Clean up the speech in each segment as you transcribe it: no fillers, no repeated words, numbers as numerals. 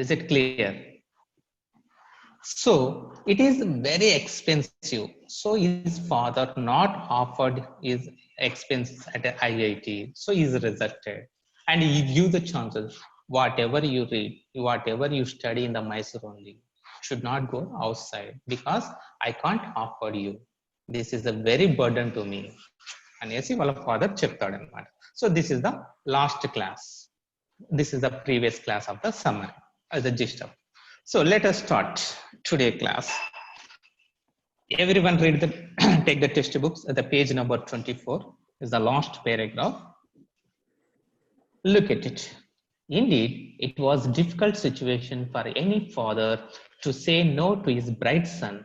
Is it clear? So it is very expensive. So his father not offered his expenses at a IIT. So he is rejected. And he give the chances. Whatever you read, whatever you study in the Mysore only, should not go outside because I can't offer you. This is a very burden to me. అనేసి వాళ్ళ father చెప్తాడనమాట. So this is the last class. This is the previous class of the summary as the gist of. So let us start today class. Everyone read the take the textbooks at the page number 24 is the last paragraph. Look at it. Indeed, it was a difficult situation for any father to say no to his bright son,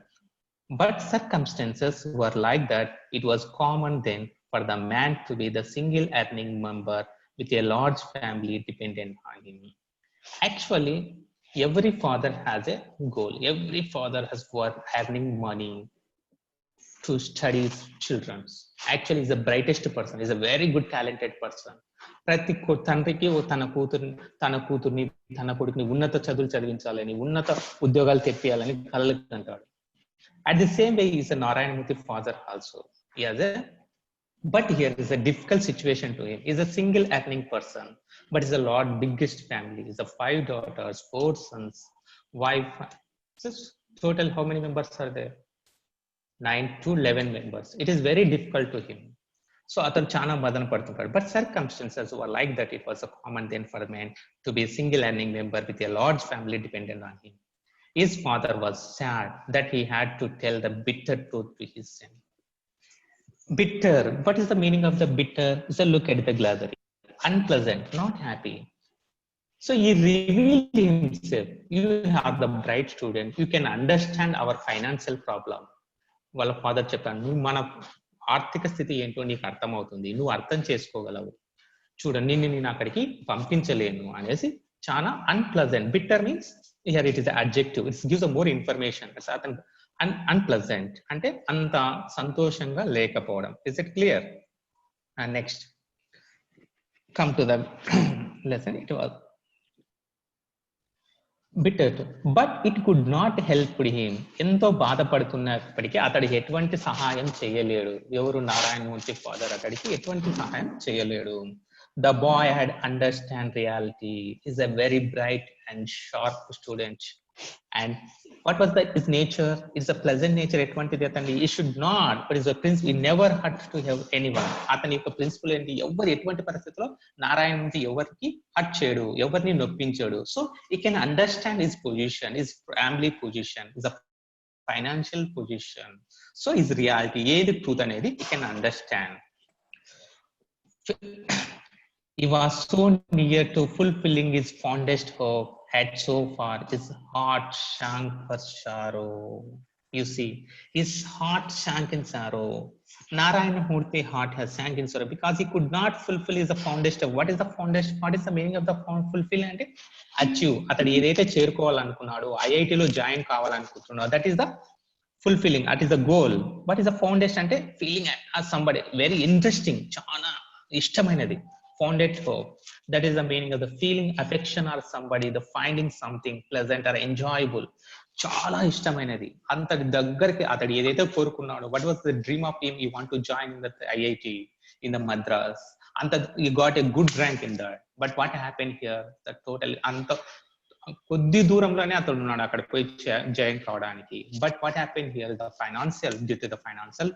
but circumstances were like that. It was common then for the man to be the single earning member with a large family dependent on him. Actually, every father has a goal. Every father has got earning money to study his children. Actually, is the brightest person. Is a very good talented person. ప్రతి తండ్రికి తన కూతుర్ని తన కొడుకుని ఉన్నత చదువులు చదివించాలని ఉన్నత ఉద్యోగాలు తెప్పియాలని కలలు అంటాడు. At the same way, he is a Narayanamurthy father also. He has a, but here is a difficult situation to him. He is a single earning person, but is a lot biggest family. He is a 5 daughters, 4 sons, wife. Just total how many members are there? 9 to 11 members. It is very difficult to him. So atanu chana badana padtuntaru. But circumstances were like that. It was a common then for a man to be a single earning member with a large family dependent on him. His father was sad that he had to tell the bitter truth to his son. Bitter. What is the meaning of the bitter? Is a look at the glazary. Unpleasant, not happy. So he revealed himself. You are the bright student. You can understand our financial problem. వాళ్ళ father చెప్పాను, నువ్వు మన ఆర్థిక స్థితి ఏంటో నీకు అర్థమవుతుంది, నువ్వు అర్థం చేసుకోగలవు, చూడండి నేను అక్కడికి పంపించలేను అనేసి చాలా unpleasant. Bitter means here it is adjective, it's gives a more information. అతను అన్ప్లెజెంట్ అంటే అంత సంతోషంగా లేకపోవడం. Is it clear? Next come to the lesson. It was bitter, but it could not help him. ఎంతో బాధపడుతున్నప్పటికీ అతడికి ఎటువంటి సహాయం చేయలేడు. ఎవరు? నారాయణమూర్తి ఫాదర్ అతడికి ఎటువంటి సహాయం చేయలేడు. The boy had understand reality. He's a very bright and sharp student. And what was his nature? It's a pleasant nature. ఎటువంటిది అతన్ని? he should not, but is a principle, he never hurt to have anyone. అతని యొక్క principal ఏంటి? ఎవరు ఎటువంటి పరిస్థితుల్లో నారాయణమూర్తి ఎవరికి hurt చేయడు, ఎవరిని నొప్పించాడు. So he can understand his position, his family position, his financial position. So his reality, ఏది ట్రూత్ అనేది he can understand. He was so near to fulfilling his fondest hope, had so far his heart sank for sorrow. You see, his heart sank in sorrow. Narayanamurthy heart has sank in sorrow because he could not fulfill his fondest hope. What is the fondest? What is the meaning of the fulfill? అంటే achieve. అతడు ఏదైతే చేరుకోవాలనుకున్నాడో, ఐఐటిలో join కావాలనుకుంటున్నాడో, that is the fulfilling. That is the goal. What is the fondest? అంటే feeling somebody very interesting, చాలా ఇష్టమైనది. Founded hope. That is the meaning of the feeling affection or somebody, the finding something pleasant or enjoyable. చాలా ఇష్టమైనది. అంతటి దగ్గరికి అతడు ఏదైతే కోరుకున్నాడో, what was the dream of him? He want to join in the IIT in the Madras. అంత he got a good rank in that. But what happened here? The total అంత కొద్ది దూరంలోనే అతడు ఉన్నాడు అక్కడ పోయి జాయిన్ కావడానికి. But what happened here? The financial, due to the financial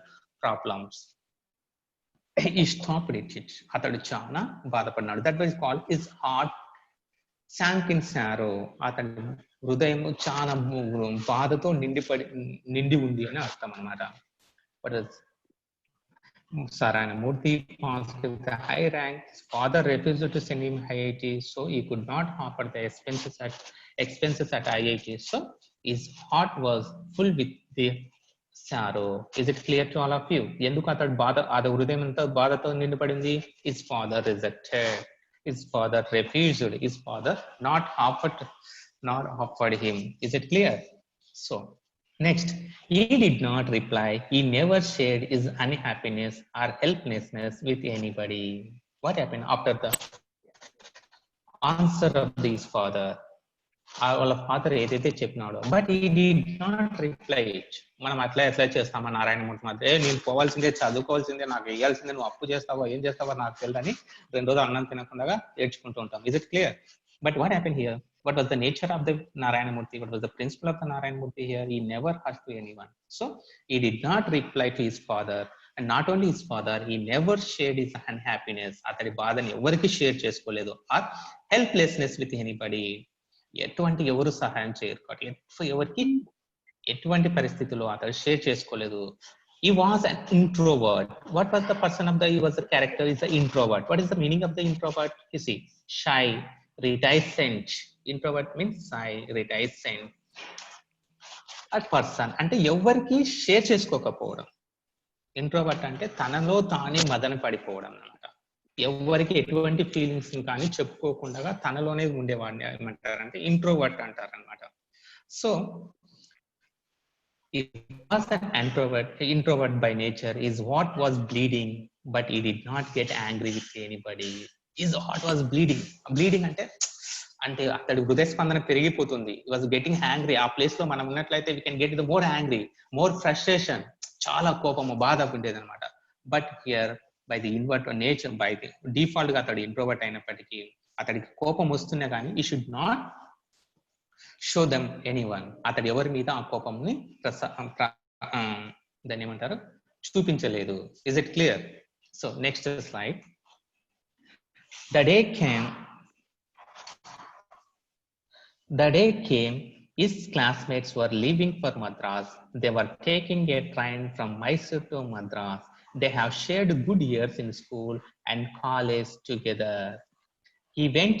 problems, he stopped it. అతడు చాలా బాధపడినాడు. That was called his heart sank in sorrow. అతని హృదయం చాలా బాధతో నిండి ఉంది అని అర్థం అన్నమాట. But Narayanamurthy passed with a high rank. His father refused to send him IIT, so he could not offer the expenses at IIT. So his heart was full with the sorrow. Is it clear to all of you? ఎందుకు అతడు బాధ, అది హృదయం అంతా బాధతో నిండిపడింది? His father rejected. His father refused. His father not offered him. Is it clear? So next, he did not reply. He never shared his unhappiness or helplessness with anybody. What happened after the answer of his father? వాళ్ళ father ఏదైతే చెప్పినాడో, but ఈ did not reply it. మనం అట్లా ఎట్లా చేస్తామా నారాయణమూర్తి మధ్య, నేను పోవాల్సిందే, చదువుకోవాల్సిందే, నాకు వేయాల్సిందే, నువ్వు అప్పు చేస్తావో ఏం చేస్తావో నాకు తెలియదని 2 రోజులు అన్నం తినకుండా ఏడ్చుకుంటూ ఉంటాం. Is it clear? But what happen here? What was the nature of the Narayanamurthy? What was the principle of the Narayanamurthy here? He never hurt to anyone. So he did not reply to his father. And not only his father, he never shared his unhappiness. అతడి బాధని ఎవరికి share చేసుకోలేదు. Or helplessness with anybody. ఎటువంటి ఎవరు సహాయం చేయరు కాబట్టి ఎవరికి ఎటువంటి పరిస్థితుల్లో అతడు షేర్ చేసుకోలేదు. He was an introvert. What was the person of the, he was the character is the introvert. What is the meaning of the introvert? You see, shy, reticent. Introvert means shy, reticent. A person అంటే ఎవరికి share చేసుకోకపోవడం. Introvert అంటే తనలో తానే మదన పడిపోవడం అనమాట. ఎవరికి ఎటువంటి feelings కానీ చెప్పుకోకుండా తనలోనే ఉండేవాడిని ఏమంటారంటే ఇంట్రోవర్ట్ అంటారు అనమాట. So he was an introvert by nature. His heart was bleeding, but he did not get angry with anybody. His heart was bleeding. Bleeding అంటే అతడి హృదయ స్పందన పెరిగిపోతుంది. He was getting angry. ఆ ప్లేస్ లో మనం ఉన్నట్లయితే we can get the more angry, more frustration. చాలా కోపము, బాధ ఉండేది అనమాట. But here by the invert nature, by the default గా అతడు ఇంట్రోవర్ట్ అయినప్పటికీ అతడికి కోపం వస్తున్నా కానీ ఈ should not show them anyone. అతడు ఎవరి మీద ఆ కోపంని దాన్ని ఏమంటారు చూపించలేదు. Is it clear? So next slide. The day came, his classmates were leaving for Madras. They were taking a train from Mysore to Madras. They have shared good years in school and college together. He went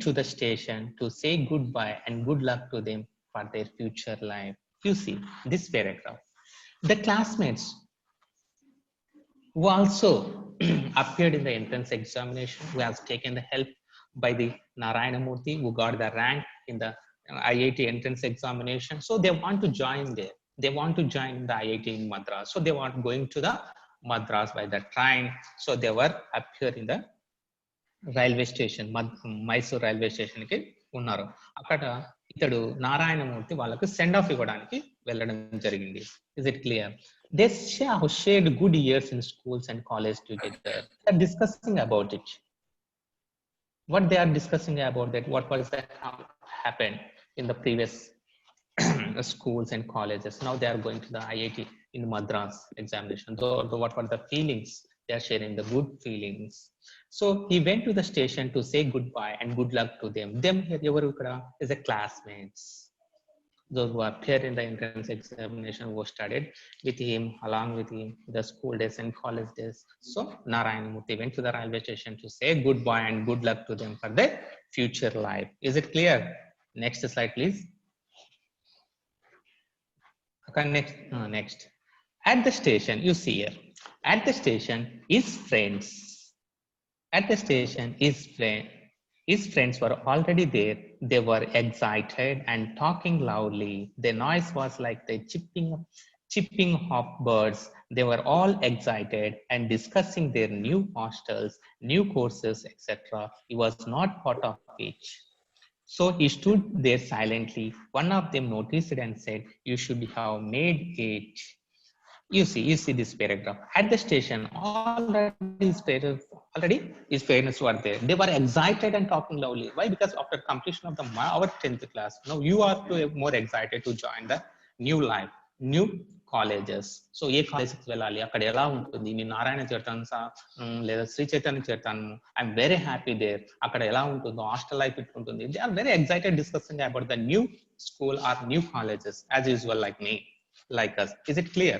to the station to say goodbye and good luck to them for their future life. You see this paragraph. The classmates who also appeared in the entrance examination, who has taken the help by the Narayanamurthy, who got the rank in the IIT entrance examination. So they want to join there. They want to join the IIT in Madras. So they were going to the Madras by the train. So they were up here in the railway station, Mysore railway station కి ఉన్నారు. అక్కడ ఇతడు నారాయణమూర్తి వాళ్ళకు send off ఇవ్వడానికి వెళ్ళడం జరిగింది. Is it clear? They shared good years in schools and college together. They are discussing about it. What they are discussing about that, what was that happened in the previous schools and colleges. Now they are going to the IIT in Madras examination. What were the feelings? They are sharing the good feelings. So he went to the station to say goodbye and good luck to them. Them evaru ikkada is a classmates. Those who appeared in the entrance examination who studied with him, along with him, the school days and college days. So Narayanamurthy went to the railway station to say goodbye and good luck to them for their future life. Is it clear? Next slide, please. Okay, next. At the station, you see here. At the station, his friends. At the station, his friends were already there. They were excited and talking loudly. The noise was like the chipping of birds. They were all excited and discussing their new hostels, new courses, etc. He was not part of it. So he stood there silently. One of them noticed it and said, "You should have made it." You see this paragraph. At the station, already his parents were there. They were excited and talking loudly. Why? Because after completion of our 10th class, now you are more excited to join the new life, new colleges. So ఏ కాలేజ్కి వెళ్ళాలి, అక్కడ ఎలా ఉంటుంది, నేను నారాయణ చేరుతాను లేదా శ్రీ చైతన్య చేరుతాను, ఐఎమ్ వెరీ హ్యాపీ దేర్, అక్కడ ఎలా ఉంటుందో, హాస్టల్ లైఫ్ ఇట్లుంటుంది. They are very excited discussing about the new school or new colleges as usual like me, like us. Is it clear?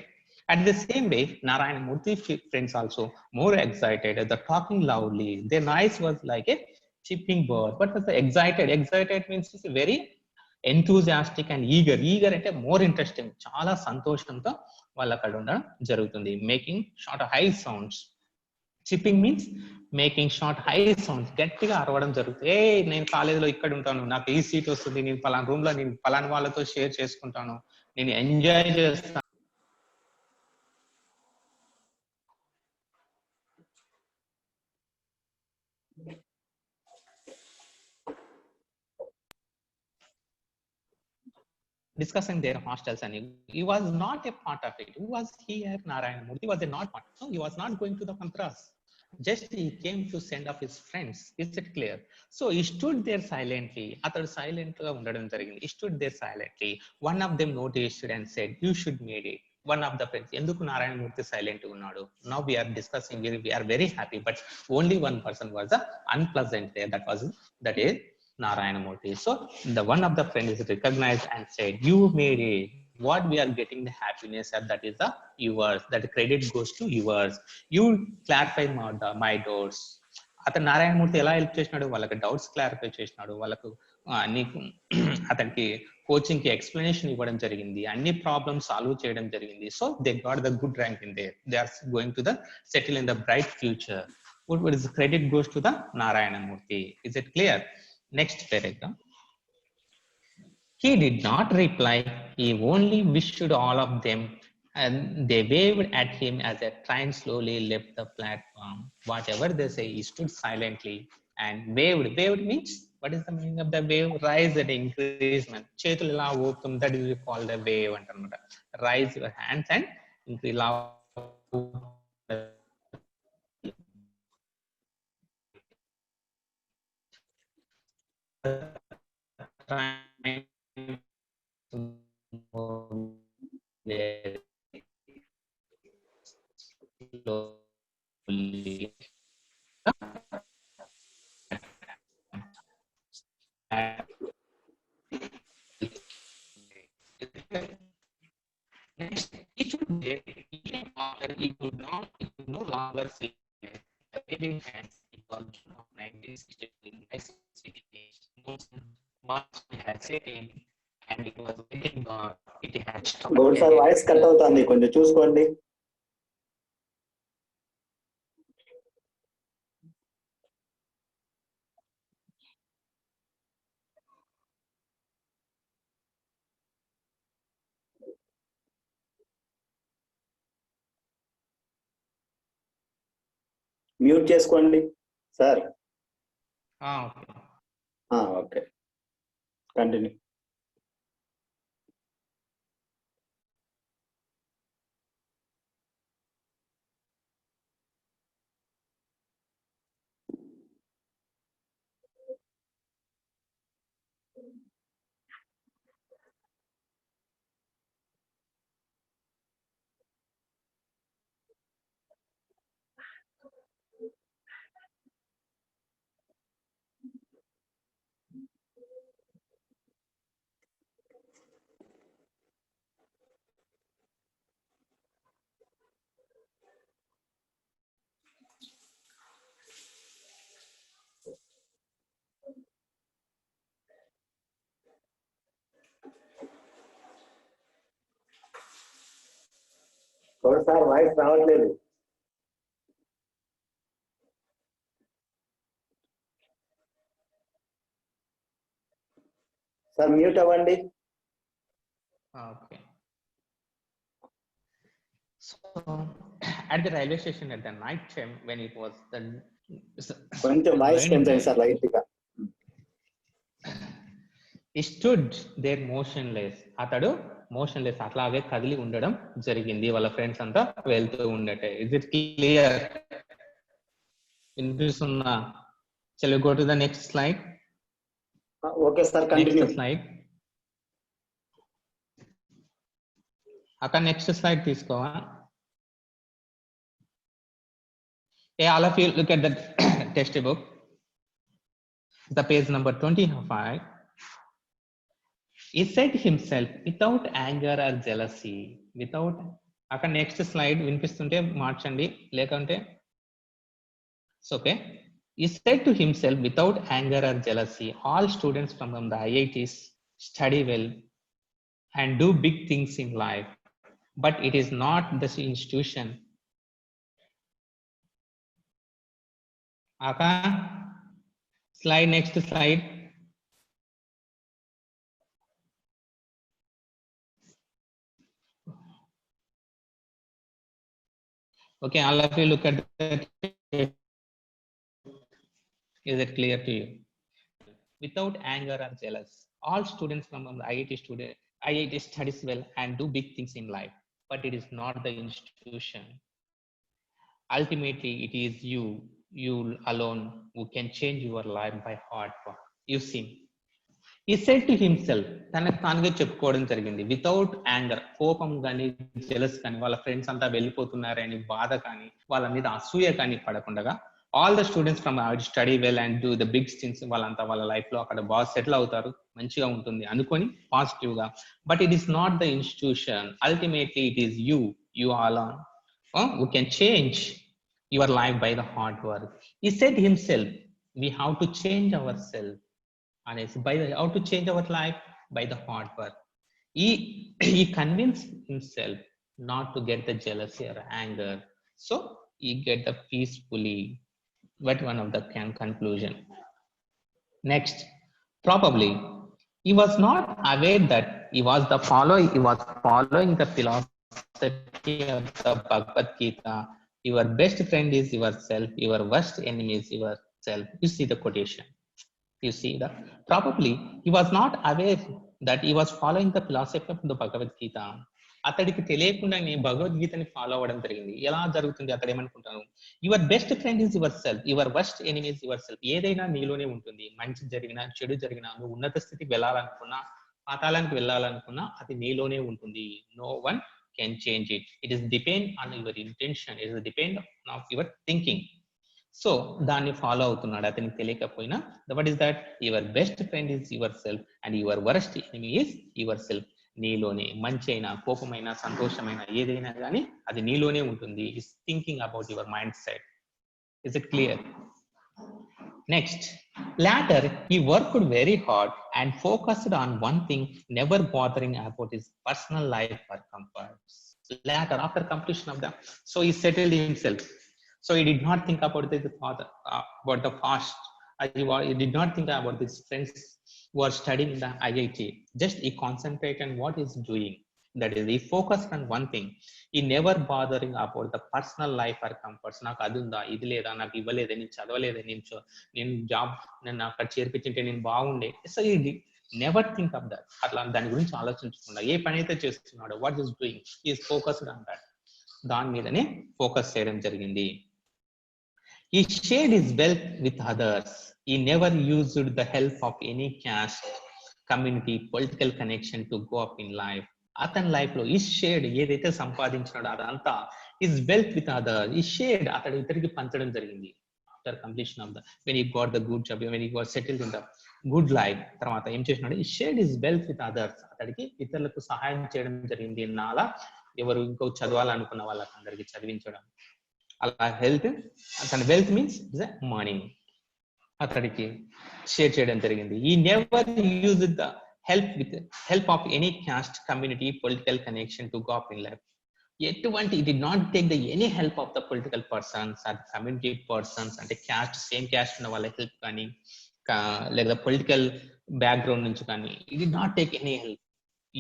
At the same way, Narayanamurthy friends also more excited. They're talking loudly. Their noise was like a chirping bird. What was the excited? Excited means it's very enthusiastic and eager. Eager అంటే more interesting. చాలా సంతోషంతో వాళ్ళు అక్కడ ఉండడం జరుగుతుంది. Making short high sounds. Chipping means making short high sounds. గట్టిగా అరవడం జరుగుతుంది. నేను కాలేజీలో ఇక్కడ ఉంటాను, నాకు ఈ సీట్ వస్తుంది, నేను పలానా రూమ్ లో నేను పలానా వాళ్ళతో షేర్ చేసుకుంటాను, నేను ఎంజాయ్ చేస్తాను. discussing their hostels, and he was not a part of it. Who was here? Narayana Murthy was a not part. No, he was not going to the Pantras. Just he came to send off his friends. Is it clear? So he stood there silently. Atadu silent ga undadam jarigindi. He stood there silently. One of them noticed and said, "You should made it." One of the friends, enduku Narayana Murthy silent unnadu? Now we are discussing. We are very happy, but only one person was unpleasant there. That is Narayana Murthy. So the one of the friends recognized and said, "You made it. What we are getting the happiness at, that is the yours. That credit goes to yours. You clarify my doubts." అతను నారాయణమూర్తి ఎలా help చేసినాడు? వాళ్ళకి doubts clarify చేసినాడు. వాళ్ళకు నీకు అతనికి coaching కి explanation ఇవ్వడం జరిగింది. అన్ని ప్రాబ్లమ్స్ సాల్వ్ చేయడం జరిగింది. So they got the good rank in there. They are going to the settle in the bright future. What is the credit goes to the Narayana Murthy. Is it clear? Next paragraph. He did not reply. He only wished all of them, and they waved at him as a train slowly left the platform. Whatever they say, he stood silently and waved. Waved means, what is the meaning of the wave? Rise and increasement. Chetul ila ooptum, that is called a wave. Rise your hands and increase. Next, he could no longer see the waving hands. It was June of 1963. March had set in, and it was getting dark. It had stopped. Goud sir voice cut అవుతుంది, కొంచెం చూసుకోండి. Mute చేసుకోండి sir. Okay, continue. Goud sir voice రావట్లేదు. Sir mute అవ్వండి. Okay. So at the railway station at the night time, when it was the కొంచెం voice పెంచండి sir light గా. He stood there motionless. అతడు మోషన్లెస్, అట్లాగే కదిలి ఉండడం జరిగింది. వాళ్ళ ఫ్రెండ్స్ అంతా వెళ్తూ ఉండటే. Is it clear? వినిపిస్తుందా? Shall we go to the next slide? Okay sir, continue. Next slide. అక్కడ నెక్స్ట్ స్లైడ్ తీసుకోవా? All of you look at the textbook, the page number 25. He said himself, without anger or jealousy, without. అక్కడ next slide వినిపిస్తుంటే మార్చండి, లేకుంటే okay. He said to himself, without anger or jealousy, all students from the IITs study well and do big things in life, but it is not the institution. Aka, slide, next slide. Okay, all of you look at that. Is it clear to you? Without anger or jealous, all students from the IIT studies well and do big things in life, but it is not the institution. Ultimately, it is you alone who can change your life by hard work. You see, he said to himself, తనకు తానుగా చెప్పుకోవడం జరిగింది without anger, కోపం కానీ jealous కానీ వాళ్ళ friends అంతా వెళ్ళిపోతున్నారని బాధ కానీ వాళ్ళ మీద అసూయ కానీ పడకుండా all the students from study well and do the big things, వాళ్ళంతా వాళ్ళ లైఫ్ లో అక్కడ బాగా సెటిల్ అవుతారు, మంచిగా ఉంటుంది అనుకొని పాజిటివ్ గా. But it is not the institution, ultimately it is you all who can change your life by the hard work. He said himself, we have to change ourselves. And it's by the, how to change our life by the hard work. He convinced himself not to get the jealousy or anger. So he get the peacefully. But one of the conclusion. Next, probably he was not aware that he was following the philosophy of the Bhagavad Gita. Your best friend is yourself, your worst enemy is yourself. You see the quotation. You see that probably he was not aware that he was following the philosophy of the Bhagavad Gita. అతడికి తెలియకుండానే భగవద్గీతని follow అవ్వడం జరిగింది. ఎలా జరుగుతుంది? అతడు ఏమనుకుంటాను, your best friend is your self, your worst enemy is your self. ఏదైనా నీలోనే ఉంటుంది. మంచి జరిగినా చెడు జరిగినా, నువ్వు ఉన్నత స్థితికి వెళ్ళాలనుకున్నా పాతాళానికి వెళ్ళాలనుకున్నా అది నీలోనే ఉంటుంది. No one can change it. It is depend on your intention, it is depend on your thinking. So దాన్ని ఫాలో అవుతున్నాడు అతనికి తెలియకపోయినా. What is that? Your best friend is your self and your worst enemy is your self. నీలోనే మంచి అయినా కోపమైనా సంతోషమైనా ఏదైనా కానీ అది నీలోనే ఉంటుంది. Is thinking about your mind set. Is it clear? Next, later he worked very hard and focused on one thing, never bothering about his personal life or comforts. Later, after completion of that, so he settled himself. So he did not think about the father, about the past. He did not think about his friends who are studying in the IIT. Just he concentrated on what he's doing. That is, he focused on one thing. He never bothering about the personal life or comforts. నాకు అది ఉందా, ఇది లేదా, నాకు ఇవ్వలేదే, నేను చదవలేదే, నేను job నన్ను అక్కడ చేర్పించింటే నేను బాగుండే. సో ఇది నెవర్ థింక్ ఆఫ్ దట్. అట్లా దాని గురించి ఆలోచించకుండా ఏ పని అయితే చేస్తున్నాడో, what is doing, is focused on that. దాని మీదనే ఫోకస్ చేయడం జరిగింది. He shared his wealth with others. He never used the help of any caste, community, political connection to go up in life. అతని లైఫ్ లో ఈ shade ఏదైతే సంపాదించినాడో అదంతా his wealth with other ఈ షేడ్ అతడు ఇతరికి పంచడం జరిగింది. After completion of the when he got the good job, when he got settled in the good life, తర్వాత ఏం చేసినాడు? ఈ shade his wealth with others. అతడికి ఇతరులకు సహాయం చేయడం జరిగింది. నాలా ఎవరు ఇంకో చదవాలనుకున్న వాళ్ళకి అందరికి చదివించడం. అలా హెల్త్, అతని వెల్త్ మీన్స్ మనీ అతడికి షేర్ చేయడం జరిగింది. ఈ never use the help of any caste, community, political connection to go up in life. ఎటువంటి it did not take the any help of the political persons or community persons, అంటే caste same caste ఉన్న వాళ్ళ help కానీ లేదా political background నుంచి కానీ it did not take any help.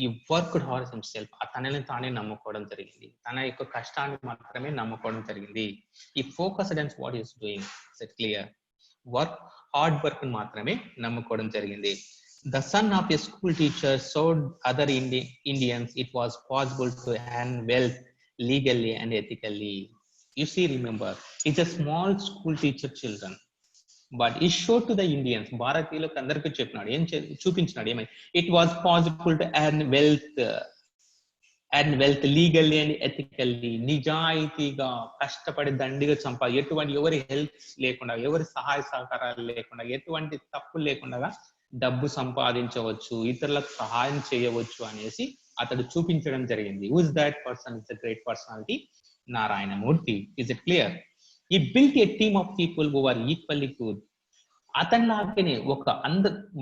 ఈ worked hard himself, తనని తానే నమ్ముకోవడం జరిగింది. తన యొక్క కష్టాన్ని మాత్రమే నమ్ముకోవడం జరిగింది. ఈ focused on what is doing. Is it clear? Hard work మాత్రమే నమ్ముకోవడం జరిగింది. The son of a school teacher showed other Indians it was possible to earn wealth legally and ethically. You see, remember, it's a small school teacher children, but he showed to the Indians, భారతీయులకు అందరికీ చెప్పినాడు, ఏం చూపించినాడు, ఏమై it was possible to earn wealth legally and ethically. నిజాయితీగా కష్టపడి దండిగా ఎటువంటి ఎవరి హెల్ప్ లేకుండా, ఎవరి సహాయ సహకారాలు లేకుండా, ఎటువంటి తప్పులు లేకుండా డబ్బు సంపాదించవచ్చు, ఇతరులకు సహాయం చేయవచ్చు అనేసి అతడు చూపించడం జరిగింది. Who is that person? Is a great personality, Narayanamurthy. Is it clear? ఈ built a team of people who are equally good. అతని లాగానే ఒక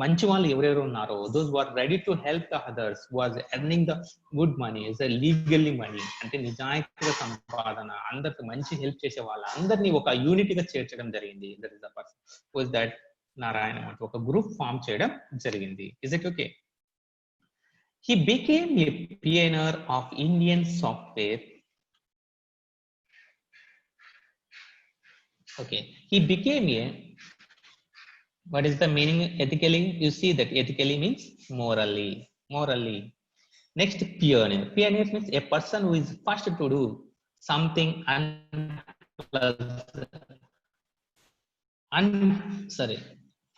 మంచి వాళ్ళు ఎవరెవరు ఉన్నారో, those who are ready to help the others, who are earning the good money, is a legally money, అంటే నిజాయితీగా సంపాదన, అందరికి మంచి హెల్ప్ చేసే వాళ్ళ అందరినీ ఒక యూనిటీగా చేర్చడం జరిగింది. That is the person who is that Narayana. ఒక గ్రూప్ ఫామ్ చేయడం జరిగింది. Is it okay? He became a pioneer of Indian software. Okay, he became a, what is the meaning ethically? You see that ethically means morally. Next, pioneer. Pioneer means a person who is first to do something sorry,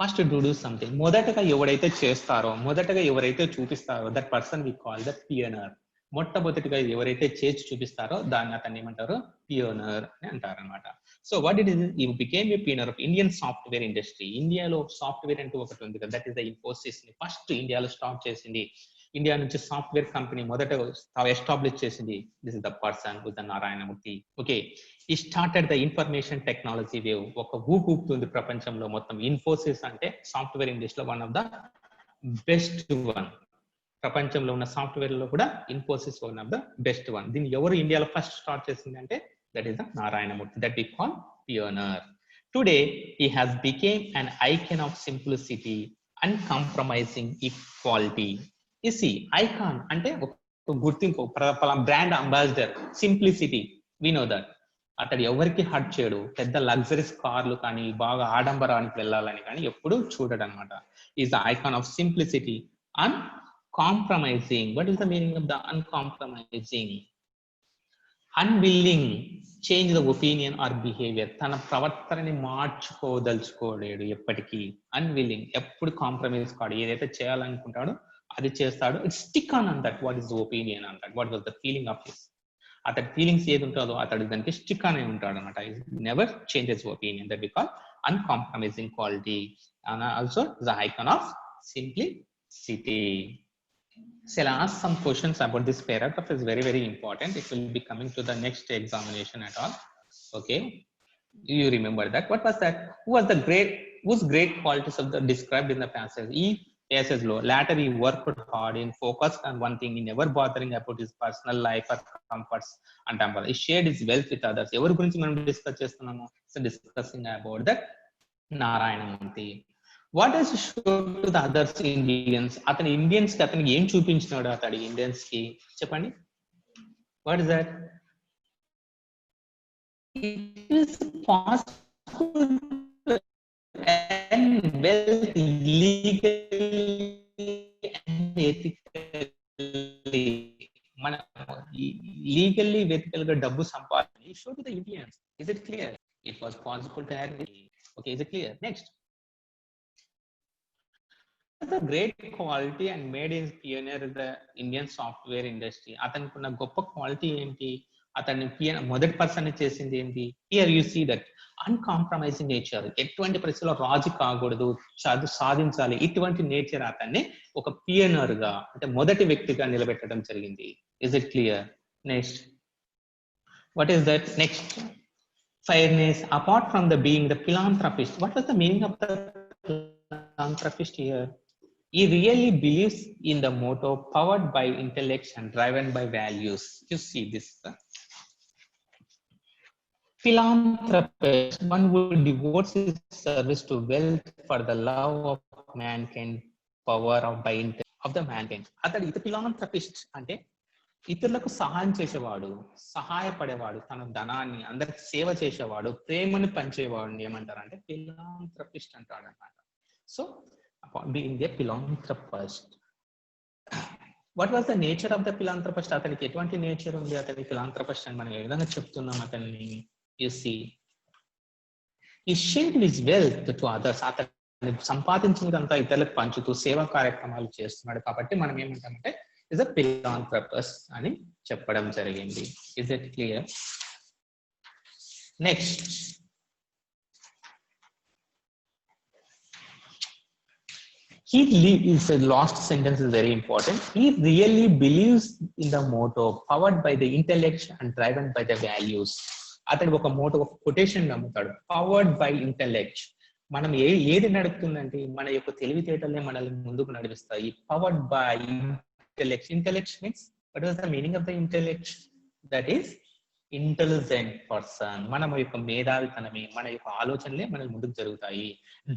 first to do something. మొదటగా ఎవరైతే చేస్తారో, మొదటగా ఎవరైతే చూపిస్తారో, that person we call the pioneer. మొట్టమొదటిగా ఎవరైతే చేసి చూపిస్తారో దాన్ని అతన్ని ఏమంటారు, పియోనర్ అని అంటారు అనమాట. So what it is, he became a pioneer of Indian software industry. ఇండియాలో సాఫ్ట్వేర్ అంటూ ఒకటి ఉంది కదా, దట్ ఈస్ ద ఇన్ఫోసిస్ ని ఫస్ట్ ఇండియాలో స్టార్ట్ చేసింది. ఇండియా నుంచి సాఫ్ట్వేర్ కంపెనీ మొదట ఎస్టాబ్లిష్ చేసింది. This is the person with the Narayanamurthy. Okay, ఈ started the information technology wave. ఒక ఊపుతుంది ప్రపంచంలో మొత్తం. ఇన్ఫోసిస్ అంటే సాఫ్ట్వేర్ ఇండస్ట్రీలో one of the best one. ప్రపంచంలో ఉన్న సాఫ్ట్వేర్ లో కూడా Infosys one of the best one. దీన్ని ఎవరు ఇండియాలో ఫస్ట్ స్టార్ట్ చేసింది అంటే that is the Narayanamurthy, that we call pioneer. Today he has became an icon of simplicity, uncompromising equality. Is icon అంటే ఒక గుర్తింపు, brand ambassador. Simplicity, we know that. అతడు ఎవరికి హర్ట్ చేయడు. పెద్ద లగ్జరీస్ కార్లు కానీ బాగా ఆడంబరానికి వెళ్ళాలని కానీ ఎప్పుడు చూడడు అనమాట. Is the icon of simplicity, uncompromising. What is the meaning of the uncompromising? Unwilling change the opinion or behavior. తన ప్రవర్తనని మార్చుకోదలుచుకోలేడు ఎప్పటికీ. అన్విల్లింగ్, ఎప్పుడు కాంప్రమైజ్ కాడు. ఏదైతే చేయాలనుకుంటాడో అది చేస్తాడు. It stick on that. What is the opinion on that, what was the feeling of his. అతడి feelings ఏది ఉంటుందో అతడు దానికి స్టిక్ అనే ఉంటాడు అనమాట. Never changes opinion, that we call uncompromising quality. And also the icon of simplicity. So I'll ask some questions about this paragraph. Is very, very important. It will be coming to the next examination at all. Okay, you remember that. What was that? Whose great qualities of the described in the passage? He passes low. Latter he worked hard and focused on one thing, he never bothering about his personal life or comforts and temper. He shared his wealth with others. Ever gurinchi manam discuss chestunnamo. So discussing about that Narayanamurthy. What does show to the others Indians? అతని Indians కి అతనికి ఏం చూపించినాడు అతడి Indians కి చెప్పండి. What is that? It is possible to earn wealth legally and ethically. మన legally ethical గా డబ్బు సంపాదించి show to the Indians. Is it clear? It was possible to earn. Okay, is it clear? Next, the great quality and made his pioneer in the Indian software industry. అతనికి ఉన్న గొప్ప quality ఏంటి? అతన్ని మొదటి person చేసింది ఏంటి? Here you see that uncompromising nature. ఎటువంటి పరిస్థితుల్లో రాజు కాకూడదు, చదువు సాధించాలి. ఇటువంటి నేచర్ అతన్ని ఒక పియోనర్ గా, అంటే మొదటి వ్యక్తిగా నిలబెట్టడం జరిగింది. Is it clear? Next, what is that? Next, fairness. Apart from the being the philanthropist, what was the meaning of the philanthropist here? He really believes in the motto powered by intellect and driven by values. You see this, philanthropist, one who devotes his service to wealth for the love of mankind, power of by intellect of the mankind. అతడు ఇది philanthropist అంటే ఇతరులకు సహాయం చేసేవాడు, సహాయపడేవాడు, తన ధనాన్ని అందరికి సేవ చేసేవాడు, ప్రేమను పంచేవాడు ఏమంటారు అంటే ఫిలాంథ్రపిస్ట్ అంటాడు అనమాట. So being a philanthropist, what was the nature of the philanthropist? అతనికి ఎటువంటి నేచర్ ఉంది అతని ఫిలాంథ్రపిస్ట్ అని మనం ఏ విధంగా చెప్తున్నాం అతన్ని? యు సీ, ఈ shared his wealth to others. అతన్ని సంపాదించినదంతా ఇతరులకు పంచుతూ సేవా కార్యక్రమాలు చేస్తున్నాడు కాబట్టి మనం ఏమంటామంటే is a philanthropist అని చెప్పడం జరిగింది. Is it clear? Next, is a last sentence is very important. He really believes in the motto powered by the intellect and driven by the values. అతడు ఒక మోటో, ఒక కొటేషన్ నమ్ముతాడు, powered by intellect. మనం ఏది నడుపుతుందంటే మన యొక్క తెలివితేటలే మనల్ని ముందుకు నడిపిస్తాయి. Powered by intellect. Intellect means, what was the meaning of the intellect? That is intelligent person. మన యొక్క మేధావితనమే, మన యొక్క ఆలోచనలే మనల్ని ముందుకు జరుగుతాయి.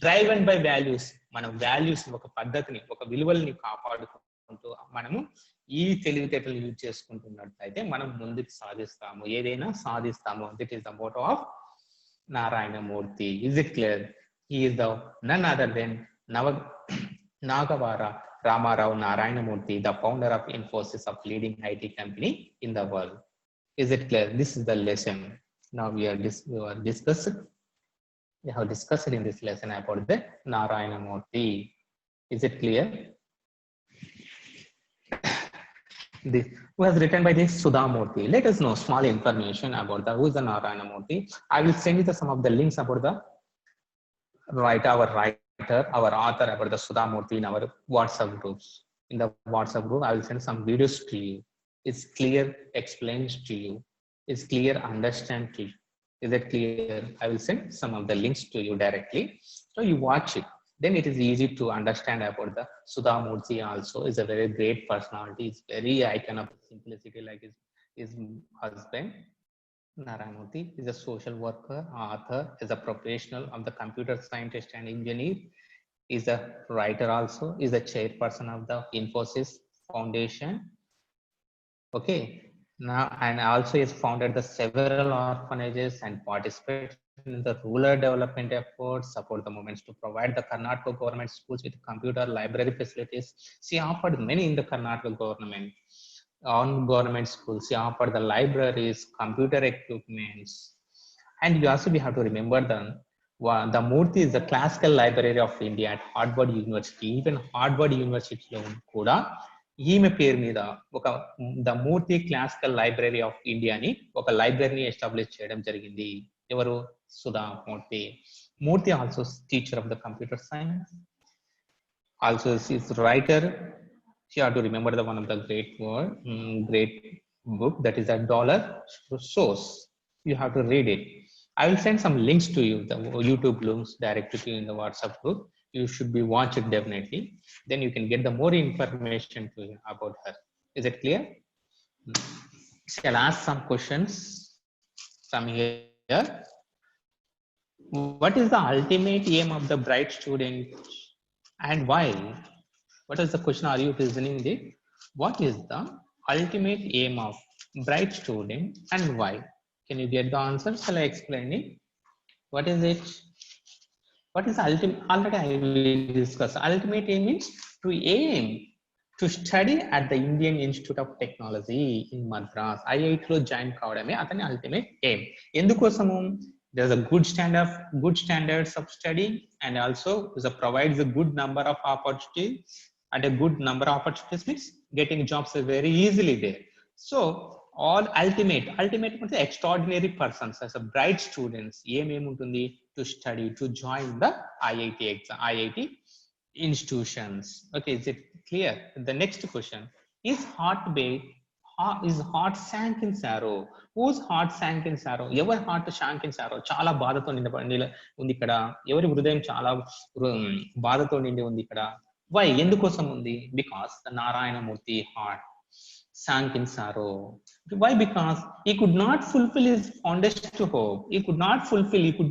Driven by values. మన వాల్యూస్, ఒక పద్ధతిని, ఒక విలువల్ని కాపాడుకుంటూ మనము ఈ తెలివితేటలు యూజ్ చేసుకుంటున్నట్లయితే మనం ముందుకు సాధిస్తాము, ఏదైనా సాధిస్తాము. దిట్ is the motto of Narayanamurthy. Is it clear? He is the none other than Nagavara Ramarao Narayanamurthy, the founder of Infosys, of leading IT company in the world. Is it clear? This is the lesson. Now we are discussing. We have discussed in this lesson about the Narayanamurthy. Is it clear? This was written by this Sudhamurthy. Let us know small information about the who is the Narayanamurthy. I will send you some of the links about the our author about the Sudhamurthy in our WhatsApp groups. In the WhatsApp group, I will send some videos to you. It's clear, explains to you. It's clear, understand to you. Is it clear? I will send some of the links to you directly. So you watch it. Then it is easy to understand about the Sudhamurthy also. Is a very great personality. It's very icon of simplicity like his husband. Narayanamurthy is a social worker, author, is a professional of the computer scientist and engineer, is a writer also, is a chairperson of the Infosys Foundation. Okay, now and also is founded the several orphanages and participated in the rural development efforts, support the movements to provide the Karnataka government schools with computer library facilities. She offered many in the Karnataka government. On government schools, she offered the libraries, computer equipments, and you also we have to remember the Murthy is the classical library of India at Harvard University. Even Harvard University lo kuda ఈమె పేరు మీద ఒక the Murthy classical library of ఇండియాని ఒక లైబ్రరీని establish చేయడం జరిగింది. ఎవరు? సుధామూర్తి. మూర్తి also teacher of the computer science, also is writer. You have to remember the one of the great book, that is a dollar source. You have to read it. I will send some links to you, the YouTube links direct to you in the WhatsApp group. You should be watch it definitely. Then you can get the more information to you about her. Is it clear? Shall I ask some questions from here? What is the ultimate aim of the bright student and why? What is the question? Are you listening it? What is the ultimate aim of bright student and why? Can you get the answer? Shall I explain it? What is it? What is ultimate? Already I will discuss. Ultimate aim is to aim to study at the Indian Institute of Technology in Madras. IIT lo join kavadame atani ultimate aim. Endukosamu? There's a good standards of study, and also provides a good number of opportunities. And a good number of opportunities means getting jobs very easily there. So all ultimate means extraordinary persons as a bright students aim untundi to study, to join the IIT exam, IIT institutions. Okay, is it clear? The next question is heart sank in sorrow. Whose heart sank in sorrow? Your heart sank in sorrow. Chala బాధతో నిండి ఉంది ఇక్కడ. ఎవరి హృదయం చాలా బాధతో నిండి ఉంది ఇక్కడ. Why? ఎందుకోసం ఉంది? Because the Narayanamurthy heart sank in sorrow. Why? Because he could not fulfill his fondest hope. He could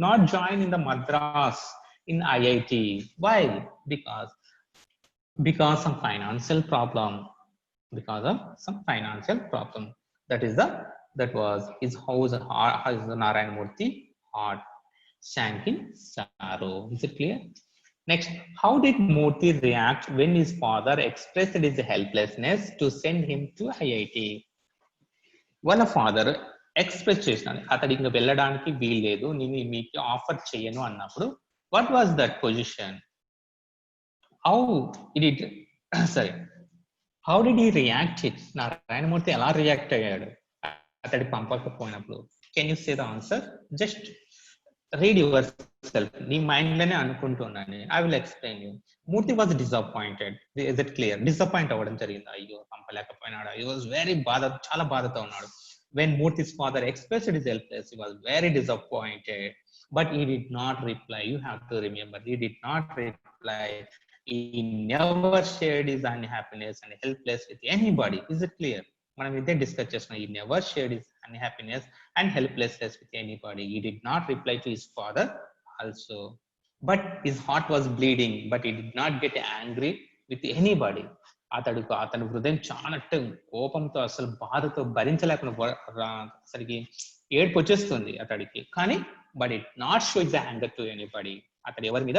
not join in the Madras in IIT. Why? Because some financial problem. Because of some financial problem. That was his house. His Narayanamurthy heart sank in sorrow. Is it clear? Next, how did Murthy react when his father expressed his helplessness to send him to IIT? వాళ్ళ father express చేసినాడు, అతడు ఇంకా వెళ్ళడానికి వీల్లేదు, నేను మీకు offer చేయను అన్నప్పుడు what was that position? How did he react it? Narayanamurthy ఎలా రియాక్ట్ అయ్యాడు అతడి పంపకపోయినప్పుడు? Can you say the answer? Just read your self. నీ మైండ్ లోనే అనుకుంటున్నాను. I will explain you. Murthy was disappointed. Is it clear? Disappoint అవ్వడం జరిగింది. అయ్యో పంపలేకపోయినాడు. హి was very చాలా బాధతో ఉన్నాడు. When Murthy's father expressed his helplessness, he was very disappointed, but he did not reply. You have to remember, he did not reply. He never shared his unhappiness and helplessness with anybody. Is it clear? మనం ఇదే discuss చేస్తున్నాం. He never shared his unhappiness and helplessness with anybody. He did not reply to his father also, but his heart was bleeding, but he did not get angry with anybody. అతని హృదయం చాలా కోపంతో, అసలు బాధతో భరించలేకుండా అసలుకి ఏడుపు వచ్చేస్తుంది అతడికి. కానీ but it not show is anger to anybody. అతడు ఎవరి మీద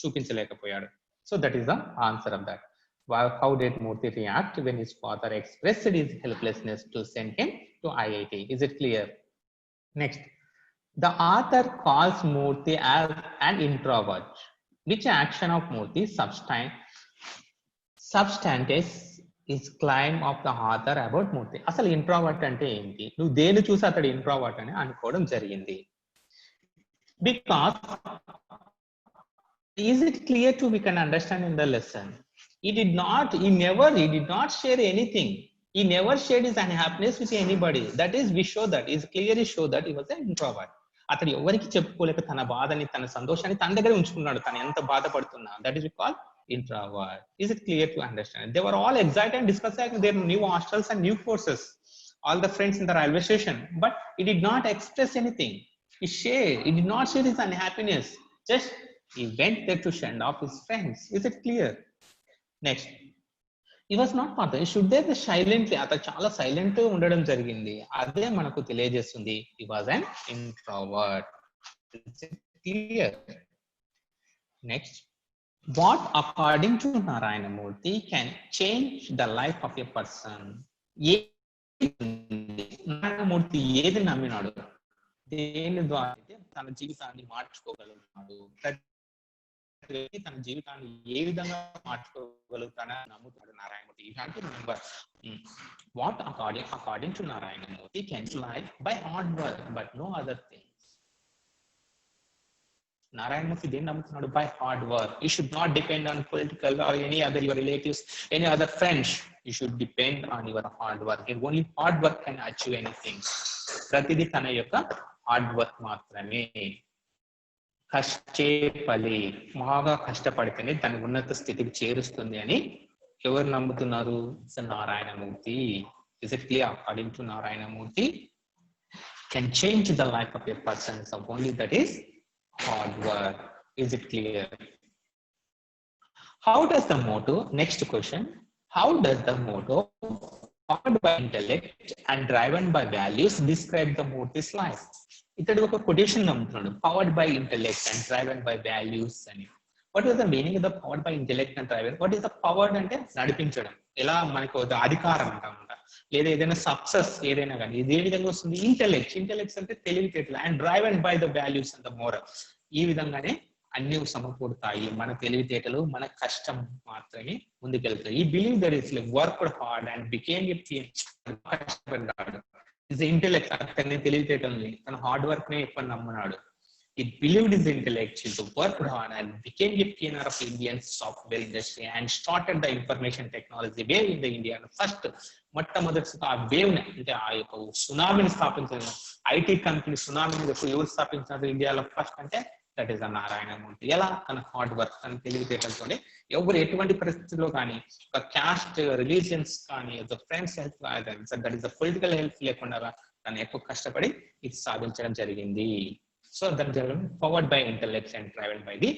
చూపించలేకపోయాడు. So that is the answer of that. How did Murthy react when his father expressed his helplessness to send him to IIT? Is it clear? Next, the author calls Murthy as an introvert. Which action of Murthy substantiates is claim of the author about Murthy? అసలు introvert అంటే ఏంటి? నువ్వు దేని చూసి అతడు introvert అని అనుకోవడం జరిగింది. Because is it clear to we can understand in the lesson? He did not share anything. He never shared his unhappiness with anybody. That is, we show that is clearly show that he was an introvert. అతడు ఎవరికి చెప్పుకోలేక తన బాధని తన సంతోషాన్ని తన దగ్గర ఉంచుకున్నాడు. తను ఎంత బాధపడుతున్నా. That is called introvert. Is it clear to understand? They were all excited and discussing their new hostels and new courses. All the friends in the railway station, but he did not express anything. He did not share his unhappiness. Just he went there to send off his friends. Is it clear? Next, he was not part. He should there silently. అతను చాలా silent ఉండడం జరిగింది. అదే మనకు తెలియజేస్తుంది. He was an introvert. Is it clear? Next, what according to Narayana Murthy can change the life of a person? Narayana Murthy ఏది నమ్మినాడు? దేని ద్వారా తన జీవితాన్ని మార్చుకోగలుగుతాడు? తన జీవితాన్ని ఏ విధంగా మార్చుకోగలుగుతాడని నమ్ముతాడు Narayanamurthy. You have to remember what according to Narayana Murthy can life by hard work but no other things. Narayanamurthy దేన్ని నమ్ముతున్నాడు? By hard work. You should not depend on political or any other your relatives, any other friends. You should depend on your hard work. Only hard work can achieve anything. ప్రతిదీ తన యొక్క hard work మాత్రమే. కష్టే ఫలి, బాగా కష్టపడితేనే తన ఉన్నత స్థితికి చేరుస్తుంది అని ఎవరు నమ్ముతున్నారు? Narayanamurthy. Is it clear? According to Narayana can change the life of a person. So only that is hard work. Is it clear? How does the motto, next question, how does the motto powered by intellect and driven by values describe the Murthy's life? ఇతడు ఒక quotation నమ్ముతున్నాడు, powered by intellect and driven by values అని. What is the meaning of the powered by intellect and driven? What is the powered అంటే నడిపించడం, ఎలా మనకు అధికారం అంటామంట, లేదా ఏదైనా సక్సెస్ ఏదైనా కానీ ఇది ఏ విధంగా వస్తుంది? ఇంటెలెక్ట్స్ అంటే తెలివితేటలు. And driven by the values and the moral. ఈ విధంగానే అన్ని సమకూడతాయి. మన తెలివితేటలు, మన కష్టం మాత్రమే ముందుకెళ్తాయి. He believe that is like worked hard and became a కష్టపడ్డాడు. ఇస్ ఇంటెలెక్ట్, అతన్ని తెలివితేటల్ని, తన హార్డ్ వర్క్ నే ఎక్కువ నమ్మనాడు. It believed his intellect, he worked hard and became a pioneer of Indian software industry and started the information technology wave in the India. First, మొట్టమొదటిగా ఆ wave ని, అంటే ఆ యొక్క సునామీని స్థాపించారు. ఐటీ కంపెనీ సునామీని ఎవరు స్థాపించారు ఇండియాలో ఫస్ట్ అంటే దట్ ఈస్ నారాయణమూర్తి. ఎలా? తన హార్డ్ వర్క్, తన తెలివితేటలతో ఎవరు ఎటువంటి పరిస్థితుల్లో కానీ, ఒక క్యాస్ట్ రిలీజియన్స్ కానీ, friends help, that is the political help లేకుండా తను ఎక్కువ కష్టపడి ఇది సాధించడం జరిగింది. So that they are powered by intellect and driven by the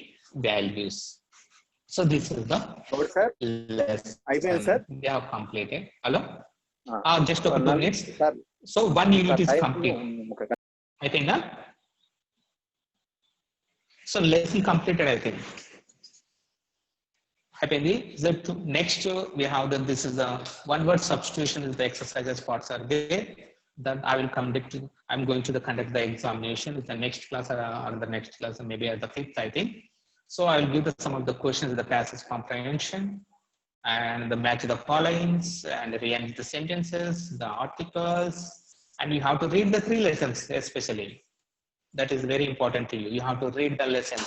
values. So this is the lesson. Sir? They have completed. Hello? Just 2 minutes. Sir. So 1 unit is complete. I think that. So lesson completed, I think. Next we have that this is the one word substitution is the exercises parts are there. That I will conduct. I'm going to conduct the examination with the next class or the next class, maybe at the 5th, I think. So I will give some of the questions of the passage comprehension and the match the followings and rearrange the sentences, the articles, and you have to read the 3 lessons especially. That is very important to you. You have to read the lessons,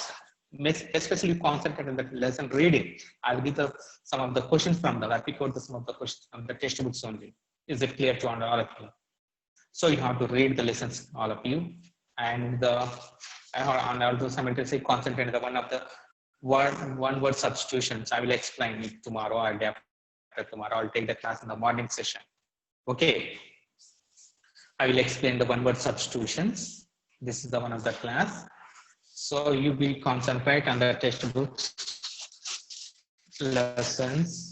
especially concentrate on the lesson reading. I will give some of the questions from the. I pick out some of the questions from the textbooks only. Is it clear to all of you? So you have to read the lessons, all of you, and also simultaneously concentrate on the one of the one word substitutions. I will explain it tomorrow or day after tomorrow. I'll take the class in the morning session. Okay. I will explain the one word substitutions. This is the one of the class. So you will concentrate on the textbooks, lessons,